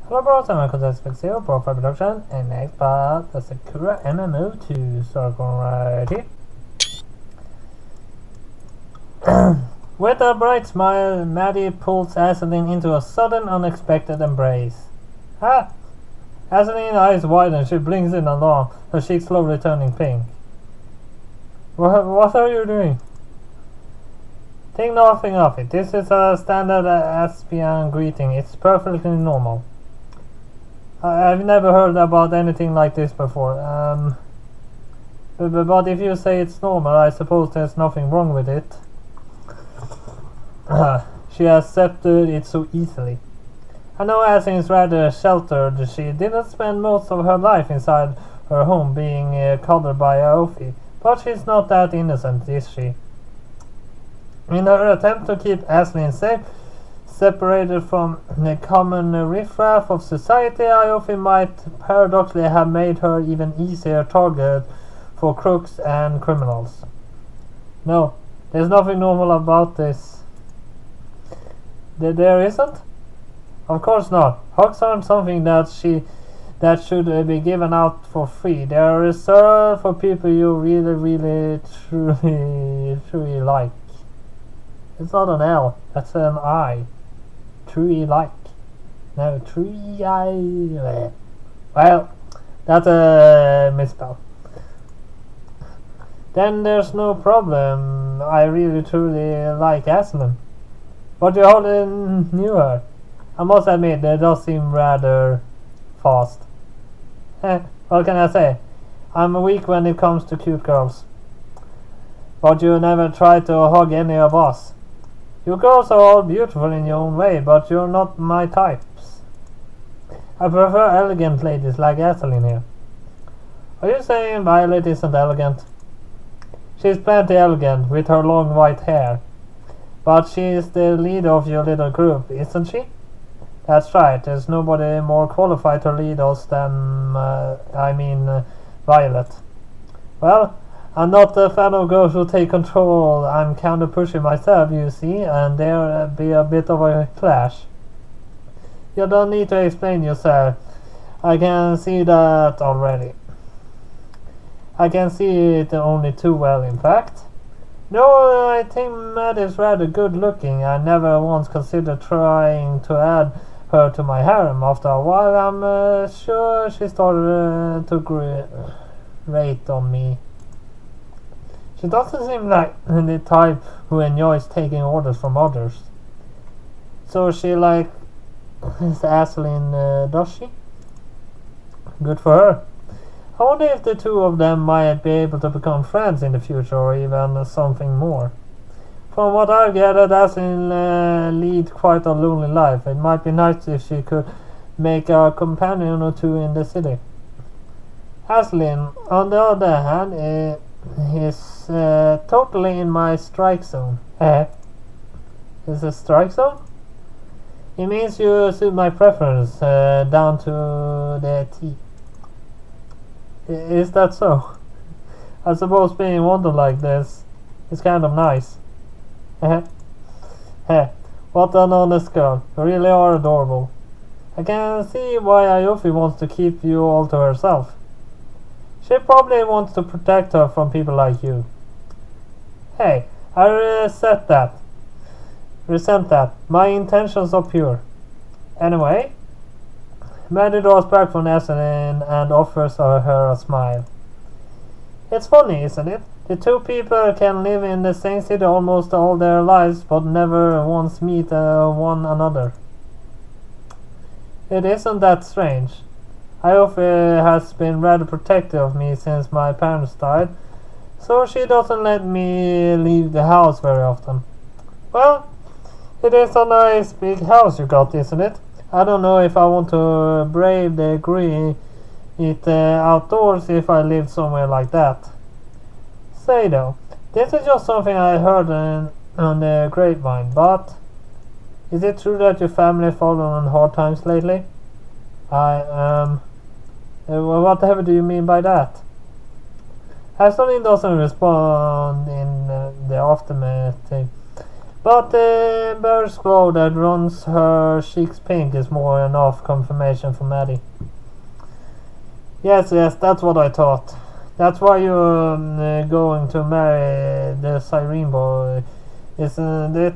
Hello bros, I'm Michael Zero, BroFive production, and next part the Sakura MMO to Sakura right here. With a bright smile, Maddie pulls Azeline into a sudden, unexpected embrace. Ah! Azeline's eyes widen, she blinks in alarm, her cheeks slowly turning pink. What are you doing? Think nothing of it. This is a standard Aspian greeting. It's perfectly normal. I've never heard about anything like this before. But if you say it's normal, I suppose there's nothing wrong with it. She accepted it so easily. I know Asin is rather sheltered. She didn't spend most of her life inside her home being coddled by Aofi, but she's not that innocent, is she? In her attempt to keep Aslin safe, separated from the common riffraff of society, Aofi might paradoxically have made her even easier target for crooks and criminals. No, there's nothing normal about this. There isn't? Of course not. Hugs aren't something that should be given out for free. They are reserved for people you really, truly like. It's not an L, that's an I. Truly like. No, truly I. Well, that's a misspell. Then there's no problem. I really truly like Aslan. But you hardly knew her. I must admit, that does seem rather fast. What can I say? I'm weak when it comes to cute girls. But you never tried to hug any of us. You girls are all beautiful in your own way, but you're not my types. I prefer elegant ladies like Adeline here. Are you saying Violet isn't elegant? She's plenty elegant with her long white hair. But she's the leader of your little group, isn't she? That's right, there's nobody more qualified to lead us than, Violet. Well, I'm not a fan of girls who take control. I'm kind of pushing myself, you see, and there'll be a bit of a clash. You don't need to explain yourself. I can see that already. I can see it only too well, in fact. No, I think Matt is rather good looking. I never once considered trying to add her to my harem. After a while, I'm sure she started to grate on me. She doesn't seem like the type who enjoys taking orders from others. So she like Aslin, does she? Good for her. I wonder if the two of them might be able to become friends in the future or even something more. From what I've gathered, Aslin lead quite a lonely life. It might be nice if she could make a companion or two in the city. Aslin, on the other hand, is totally in my strike zone. Is a strike zone? It means you suit my preference down to the T. Is that so? I suppose being wanted like this is kind of nice. What an honest girl. You really are adorable. I can see why Aofi wants to keep you all to herself. She probably wants to protect her from people like you. Hey, I resent that. My intentions are pure. Anyway, Maddie draws back from Aslin and offers her a smile. It's funny, isn't it? The two people can live in the same city almost all their lives, but never once meet one another. It isn't that strange. Aofi has been rather protective of me since my parents died, so she doesn't let me leave the house very often. Well, it is a nice big house you got, isn't it? I don't know if I want to brave the outdoors if I lived somewhere like that. Say though, this is just something I heard on the grapevine, but is it true that your family fallen on hard times lately? Whatever do you mean by that? Aslin doesn't respond in the aftermath. But the bear's glow that runs her cheeks pink is more than enough confirmation for Maddie. Yes, that's what I thought. That's why you're going to marry the Siren boy, isn't it?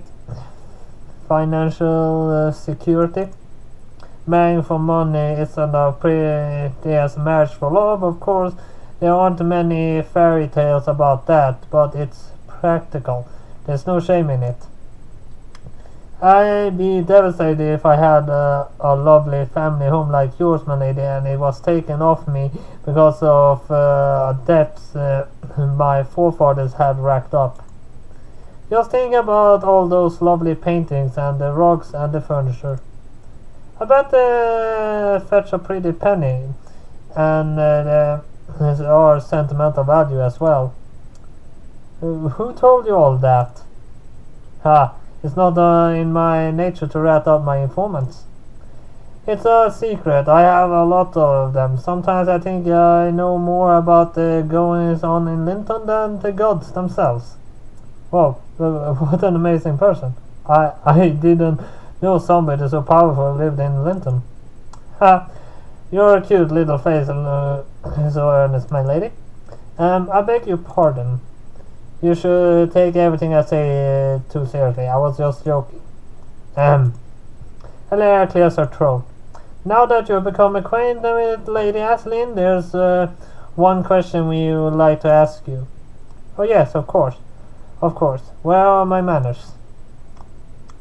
Financial security? Marrying for money isn't as pretty as marriage for love, of course. There aren't many fairy tales about that, but it's practical. There's no shame in it. I'd be devastated if I had a lovely family home like yours, my lady, and it was taken off me because of debts my forefathers had racked up. Just think about all those lovely paintings and the rugs and the furniture. I bet they fetch a pretty penny, and there are sentimental value as well. Who told you all that? Ha! It's not in my nature to rat out my informants. It's a secret. I have a lot of them. Sometimes I think I know more about the goings on in Linton than the gods themselves. Whoa, what an amazing person. I didn't know somebody so powerful lived in Linton. Ha! You're a cute little face, so earnest, my lady. I beg your pardon. You should take everything I say too seriously. I was just joking. Hilaria clears her throat. Now that you've become acquainted with Lady Aslin, there's one question we would like to ask you. Oh yes, of course. Of course. Where are my manners?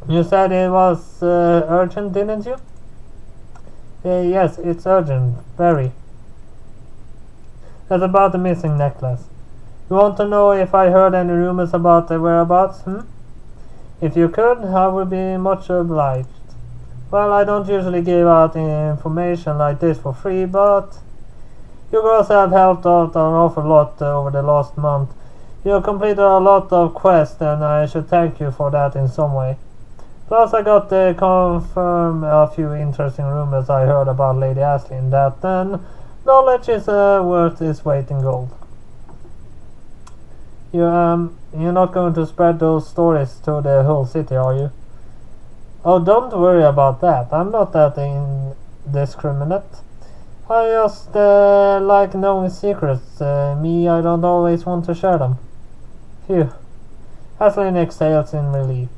You said it was urgent, didn't you? Yes, it's urgent. Very. That's about the missing necklace. You want to know if I heard any rumors about the whereabouts, If you could, I would be much obliged. Well, I don't usually give out information like this for free, but you girls have helped out an awful lot over the last month. You completed a lot of quests, and I should thank you for that in some way. Plus, I got to confirm a few interesting rumors I heard about Lady Aslin, that then knowledge is worth its weight in gold. You're not going to spread those stories to the whole city, are you? Oh, don't worry about that. I'm not that indiscriminate. I just like knowing secrets. I don't always want to share them. Phew. Aslin exhales in relief.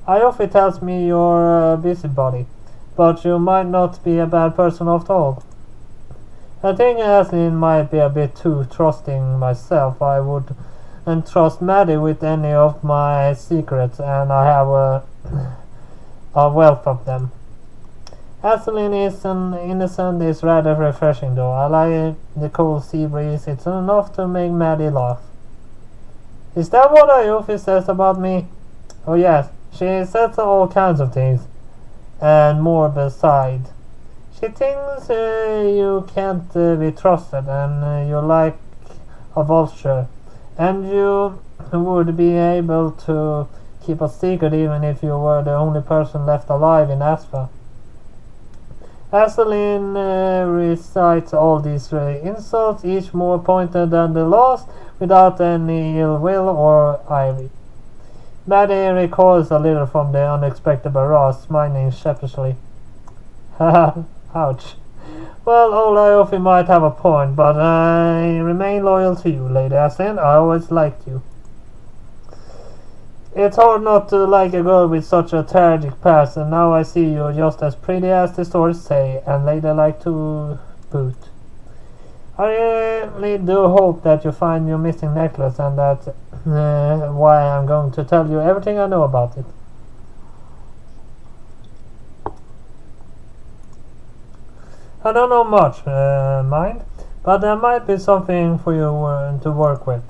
Iofi tells me you're a busybody, but you might not be a bad person after all. I think Aslin might be a bit too trusting myself. I would trust Maddie with any of my secrets, and I have a wealth of them. Aslin is an innocent is rather refreshing though. I like the cool sea breeze. It's enough to make Maddie laugh. Is that what Iofi says about me? Oh yes, she says all kinds of things, and more beside. She thinks you can't be trusted, and you're like a vulture. And you would be able to keep a secret even if you were the only person left alive in Asfa. Aslin recites all these insults, each more pointed than the last, without any ill will or ire. Maddie recoils a little from the unexpected barrage, smiling sheepishly. Haha, ouch. Well, old Iofi might have a point, but I remain loyal to you, Lady Aslin. I always liked you. It's hard not to like a girl with such a tragic past, and now I see you're just as pretty as the stories say, and ladylike to boot. I really do hope that you find your missing necklace, and that's why I'm going to tell you everything I know about it. I don't know much, mind, but there might be something for you to work with.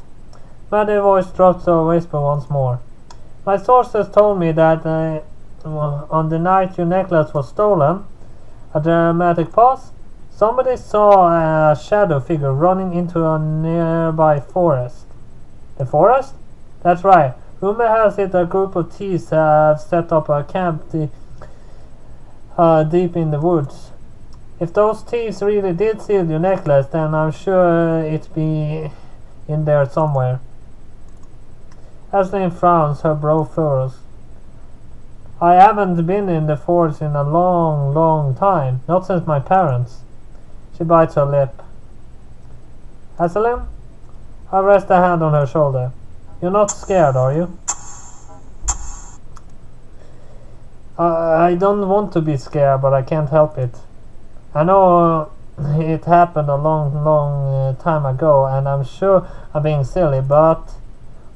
Maddie's voice drops to a whisper once more. My sources told me that on the night your necklace was stolen, a dramatic pause, somebody saw a shadow figure running into a nearby forest. The forest? That's right. Rumor has it a group of thieves have set up a camp deep in the woods. If those thieves really did steal your necklace, then I'm sure it'd be in there somewhere. Aslin frowns, her brow furrows. I haven't been in the forest in a long time. Not since my parents. She bites her lip. Asylum? I rest a hand on her shoulder. You're not scared, are you? I don't want to be scared, but I can't help it. I know it happened a long time ago, and I'm sure I'm being silly, but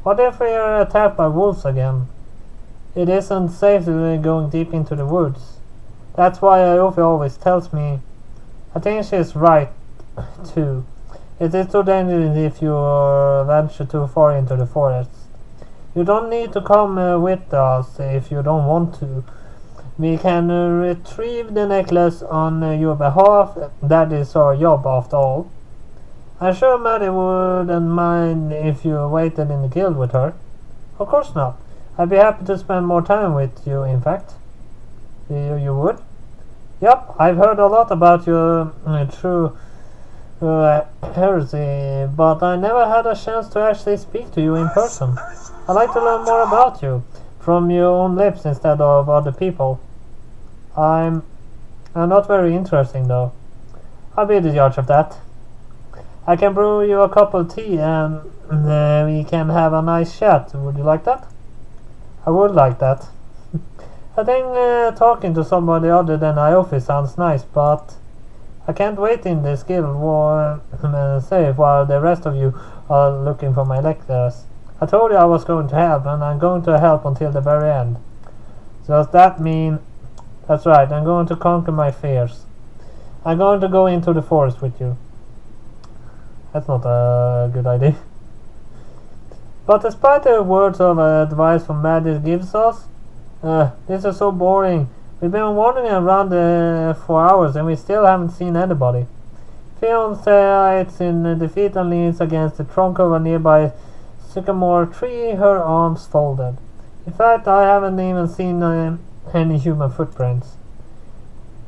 what if we are attacked by wolves again? It isn't safe to be going deep into the woods. That's why Iofi always tells me. I think she's right, too. It is too dangerous if you venture too far into the forest. You don't need to come with us if you don't want to. We can retrieve the necklace on your behalf. That is our job after all. I'm sure Maddie wouldn't mind if you waited in the guild with her. Of course not. I'd be happy to spend more time with you, in fact. You would? Yup, I've heard a lot about your true heresy, but I never had a chance to actually speak to you in person. I'd like to learn more about you, from your own lips instead of other people. I'm not very interesting, though. I'll be the judge of that. I can brew you a cup of tea and we can have a nice chat. Would you like that? I would like that. I think talking to somebody other than Iofi sounds nice, but I can't wait in this guild war safe while the rest of you are looking for my necklace. I told you I was going to help, and I'm going to help until the very end. Does that mean... That's right, I'm going to conquer my fears. I'm going to go into the forest with you. That's not a good idea. But despite the words of advice from Maddie gives us, this is so boring. We've been wandering around for hours and we still haven't seen anybody. Fiona hides in defeat and leans against the trunk of a nearby sycamore tree, her arms folded. In fact, I haven't even seen any human footprints.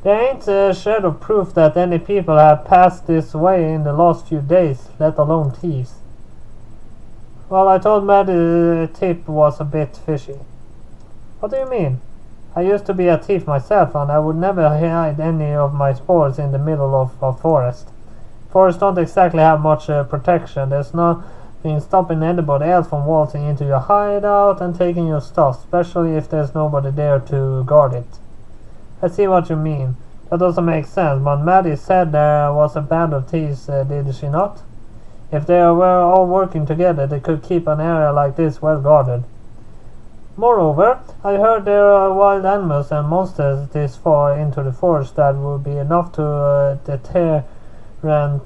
There ain't a shred of proof that any people have passed this way in the last few days, let alone thieves. Well, I told Maddie the tip was a bit fishy. What do you mean? I used to be a thief myself, and I would never hide any of my spoils in the middle of a forest. Forests don't exactly have much protection. There's nothing stopping anybody else from waltzing into your hideout and taking your stuff, especially if there's nobody there to guard it. I see what you mean. That doesn't make sense, but Maddie said there was a band of thieves, did she not? If they were all working together, they could keep an area like this well guarded. Moreover, I heard there are wild animals and monsters this far into the forest that would be enough to deterrent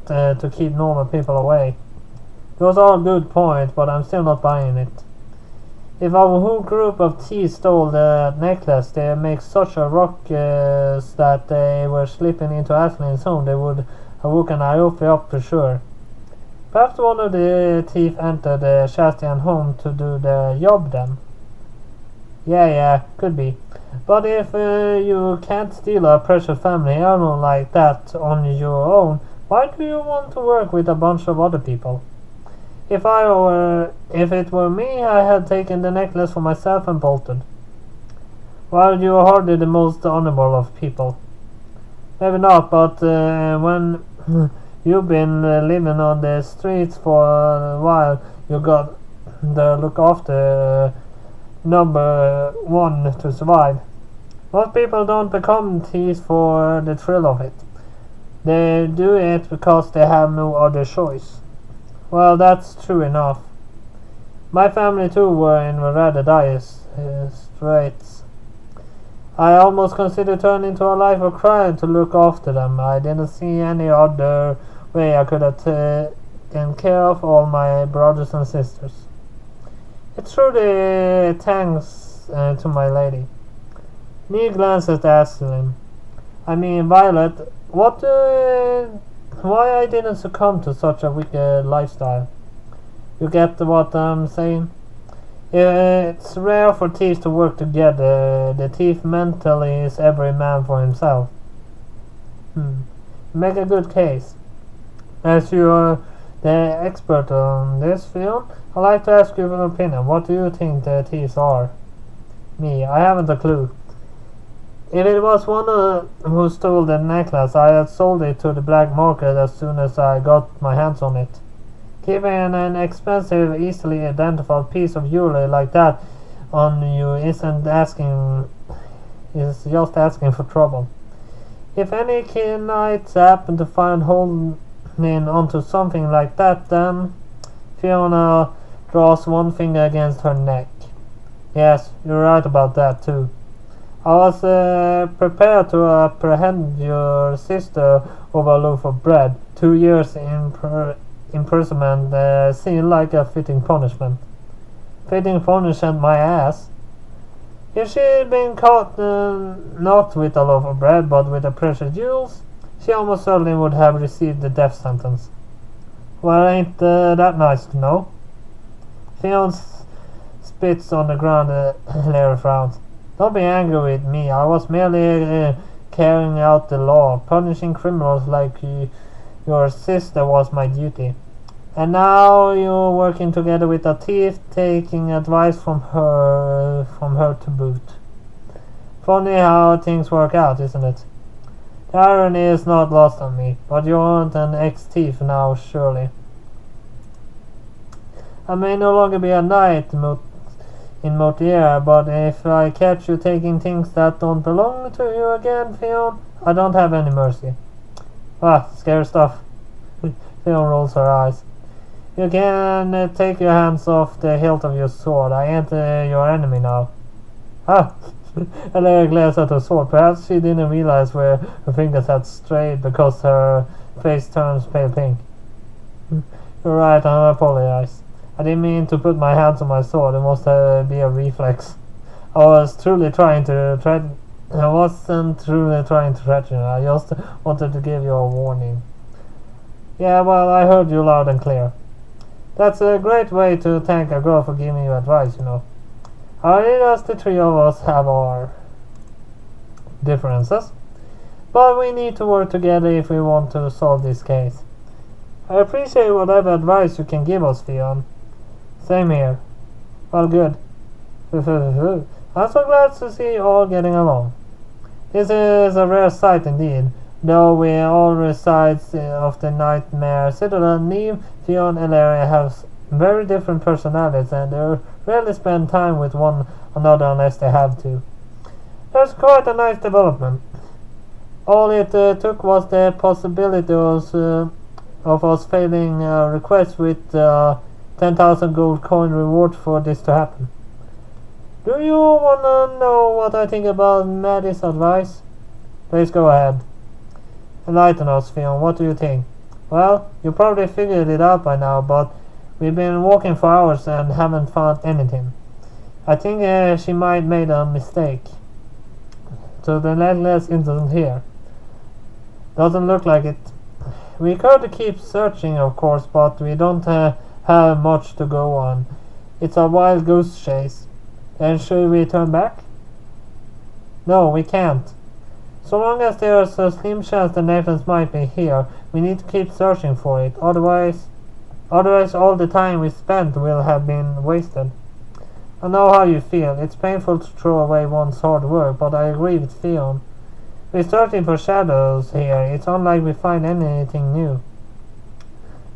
to keep normal people away. Those are good points, but I'm still not buying it. If a whole group of thieves stole the necklace, they make such a ruckus that they were slipping into Ashley's home, they would have woken Iofi up for sure. Perhaps one of the thieves entered the Shastian home to do the job then. Yeah, could be. But if you can't steal a precious family heirloom like that on your own, why do you want to work with a bunch of other people? If it were me, I had taken the necklace for myself and bolted. Well, you are hardly the most honorable of people. Maybe not, but when you've been living on the streets for a while, you got to look after number one to survive. Most people don't become thieves for the thrill of it. They do it because they have no other choice. Well, that's true enough. My family too were in rather dire straits. I almost considered turning to a life of crime to look after them. I didn't see any other way I could have taken care of all my brothers and sisters. It's truly thanks to my lady. Neil glances at Ashlyn. I mean, Violet, why I didn't succumb to such a wicked lifestyle? You get what I'm saying? It's rare for thieves to work together. The thief mentally is every man for himself. Make a good case. As you're the expert on this field, I'd like to ask you an opinion. What do you think the thieves are? Me, I haven't a clue. If it was one who stole the necklace, I had sold it to the black market as soon as I got my hands on it. Keeping an expensive, easily identifiable piece of jewelry like that on you is just asking for trouble. If any knights happen to find holding onto something like that, then Fiona draws one finger against her neck. Yes, you're right about that too. I was prepared to apprehend your sister over a loaf of bread. 2 years imprisonment seemed like a fitting punishment. Fitting punishment, my ass. If she'd been caught not with a loaf of bread but with the precious jewels, she almost certainly would have received the death sentence. Well, ain't that nice to know? Theon spits on the ground and Larry frowns. Don't be angry with me. I was merely carrying out the law. Punishing criminals like your sister was my duty. And now you're working together with a thief, taking advice from her to boot. Funny how things work out, isn't it? The irony is not lost on me, but you aren't an ex-thief now, surely. I may no longer be a knight in Motier, but if I catch you taking things that don't belong to you again, Fion, I don't have any mercy. Ah, scary stuff. Fion rolls her eyes. You can take your hands off the hilt of your sword. I ain't your enemy now. Ah! Ella glares at her sword. Perhaps she didn't realize where her fingers had strayed because her face turns pale pink. You're right, I apologize. I didn't mean to put my hands on my sword. It must be a reflex. I wasn't truly trying to threaten you. I just wanted to give you a warning. Yeah, well, I heard you loud and clear. That's a great way to thank a girl for giving you advice, you know. Only just the three of us have our differences, but we need to work together if we want to solve this case. I appreciate whatever advice you can give us, Fion. Same here. Well, good. I'm so glad to see you all getting along. This is a rare sight indeed. Though we all resides of the Nightmare Citadel, Neve, Fion, and Larry have very different personalities, and they rarely spend time with one another unless they have to. There's quite a nice development. All it took was the possibility of us failing a request with 10,000 gold coin reward for this to happen. Do you wanna know what I think about Maddie's advice? Please go ahead. Enlighten us, Fion. What do you think? Well, you probably figured it out by now, but we've been walking for hours and haven't found anything. I think she might made a mistake. So the necklace isn't here. Doesn't look like it. We could keep searching, of course, but we don't have much to go on. It's a wild goose chase. Then should we turn back? No, we can't. So long as there's a slim chance the necklace might be here, we need to keep searching for it. Otherwise all the time we spent will have been wasted. I know how you feel. It's painful to throw away one's hard work, but I agree with Fion. We're searching for shadows here. It's unlike we find anything new.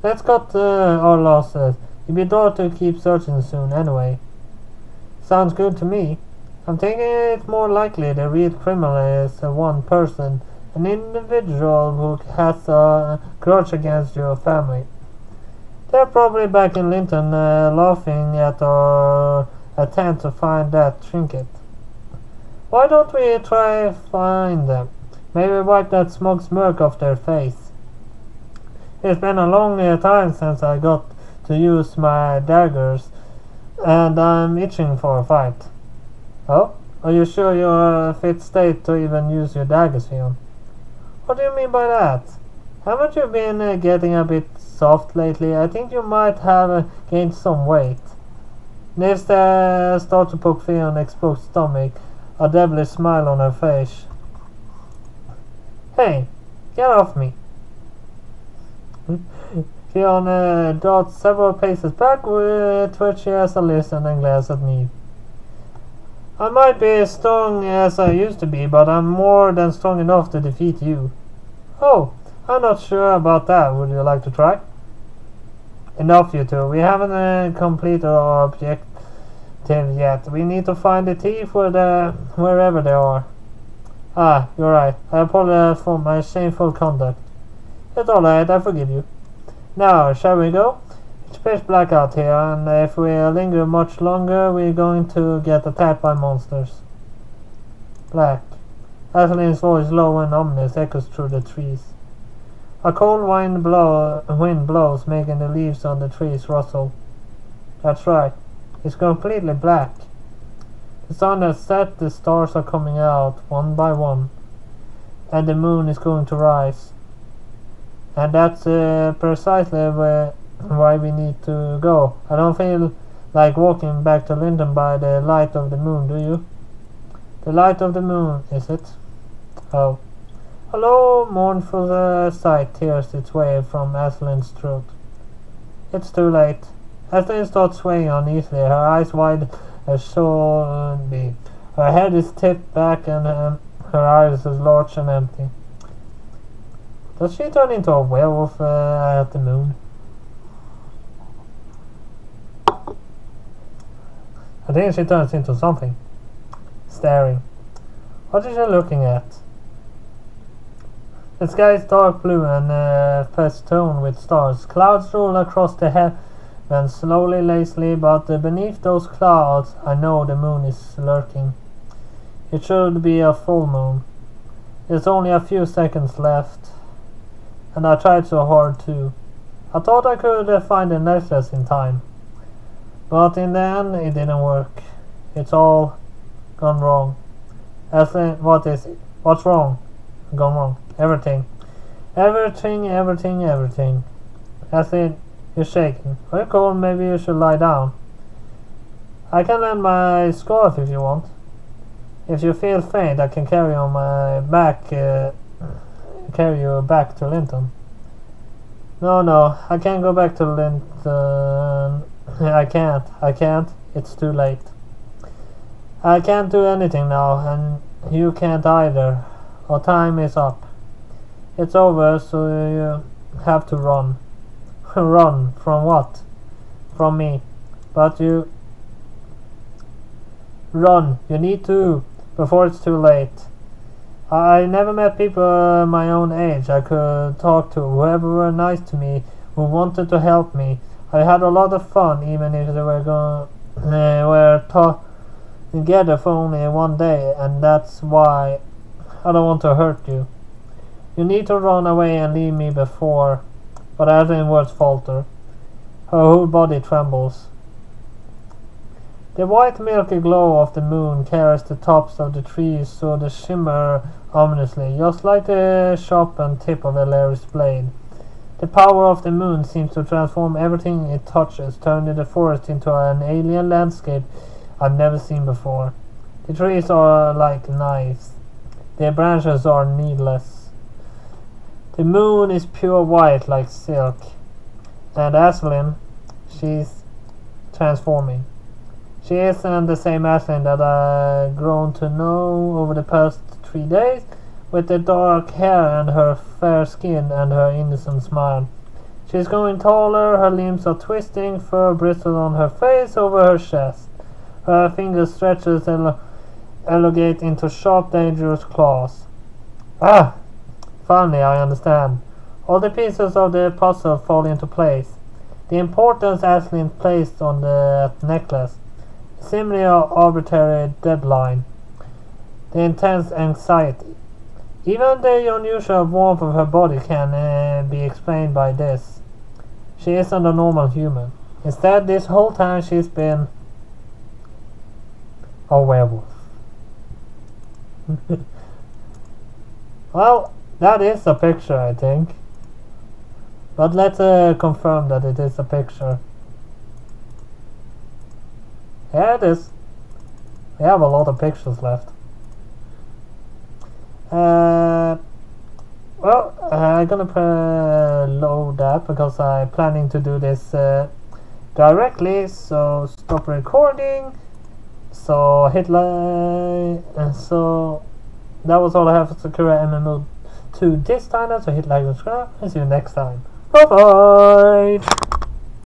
Let's cut our losses. You'll be sure to keep searching soon anyway. Sounds good to me. I'm thinking it's more likely the real criminal is one person, an individual who has a grudge against your family. They're probably back in Linton laughing at our attempt to find that trinket. Why don't we try find them? Maybe wipe that smug smirk off their face. It's been a long time since I got to use my daggers, and I'm itching for a fight. Oh? Are you sure you're a fit state to even use your daggers, Fion? What do you mean by that? Haven't you been getting a bit soft lately? I think you might have gained some weight. Neve starts to poke Fion's exposed stomach, a devilish smile on her face. Hey, get off me. Fion darts several paces back, twitchy as a listen and glares at Neve. I might be as strong as I used to be, but I'm more than strong enough to defeat you. Oh, I'm not sure about that. Would you like to try? Enough, you two. We haven't completed our objective yet. We need to find the thief wherever they are. Ah, you're right. I apologize for my shameful conduct. It's alright, I forgive you. Now, shall we go? It's pitch black out here, and if we linger much longer, we're going to get attacked by monsters. Black. Ashlyn's voice, low and ominous, echoes through the trees. A cold wind blows, making the leaves on the trees rustle. That's right. It's completely black. The sun has set, the stars are coming out, one by one. And the moon is going to rise. And that's precisely why we need to go. I don't feel like walking back to Linden by the light of the moon, do you? The light of the moon, is it? Oh. A low, mournful sigh tears its way from Ashlyn's throat. It's too late. Ashlyn starts swaying uneasily, her eyes wide as should be. Her head is tipped back and her eyes as large and empty. Does she turn into a werewolf at the moon? I think she turns into something. Staring. What is she looking at? The sky is dark blue and festooned with stars. Clouds roll across the heavens slowly, lazily, but beneath those clouds I know the moon is lurking. It should be a full moon. There's only a few seconds left. And I tried so hard too. I thought I could find the necklace in time. But in the end it didn't work. It's all gone wrong. What is it? What's wrong? Gone wrong. Everything. Everything. Ashlyn, you're shaking. Are you cold? Maybe you should lie down. I can lend my scarf if you want. If you feel faint, I can carry on my back. Carry you back to Linton. No, I can't go back to Linton. I can't. It's too late. I can't do anything now, and you can't either. Our time is up. It's over, so you have to run. Run from what? From me. But you... Run. You need to, before it's too late. I never met people my own age I could talk to, whoever were nice to me, who wanted to help me. I had a lot of fun, even if they were together for only one day, and that's why I don't want to hurt you. You need to run away and leave me before. But Ashlyn's words falter. Her whole body trembles. The white milky glow of the moon carries the tops of the trees so they shimmer ominously, just like the sharpened tip of a Larry's blade. The power of the moon seems to transform everything it touches, turning the forest into an alien landscape I've never seen before. The trees are like knives. Their branches are needless. The moon is pure white like silk. And Ashlyn, she's transforming. She isn't the same Ashlyn that I've grown to know over the past 3 days, with the dark hair and her fair skin and her innocent smile. She's growing taller, her limbs are twisting, fur bristles on her face over her chest. Her fingers stretches and elongate into sharp, dangerous claws. Ah! Finally, I understand. All the pieces of the puzzle fall into place. The importance Ashlyn placed on the necklace. Seemingly arbitrary deadline. The intense anxiety. Even the unusual warmth of her body can be explained by this. She isn't a normal human. Instead, this whole time she's been a werewolf. Well, that is a picture, I think. But let's confirm that it is a picture. Yeah, it is. We have a lot of pictures left. Well, I'm gonna load that because I'm planning to do this directly. So stop recording So hit like, and so that was all I have for Sakura MMO 2 this time. So hit like and subscribe, and see you next time. Bye bye.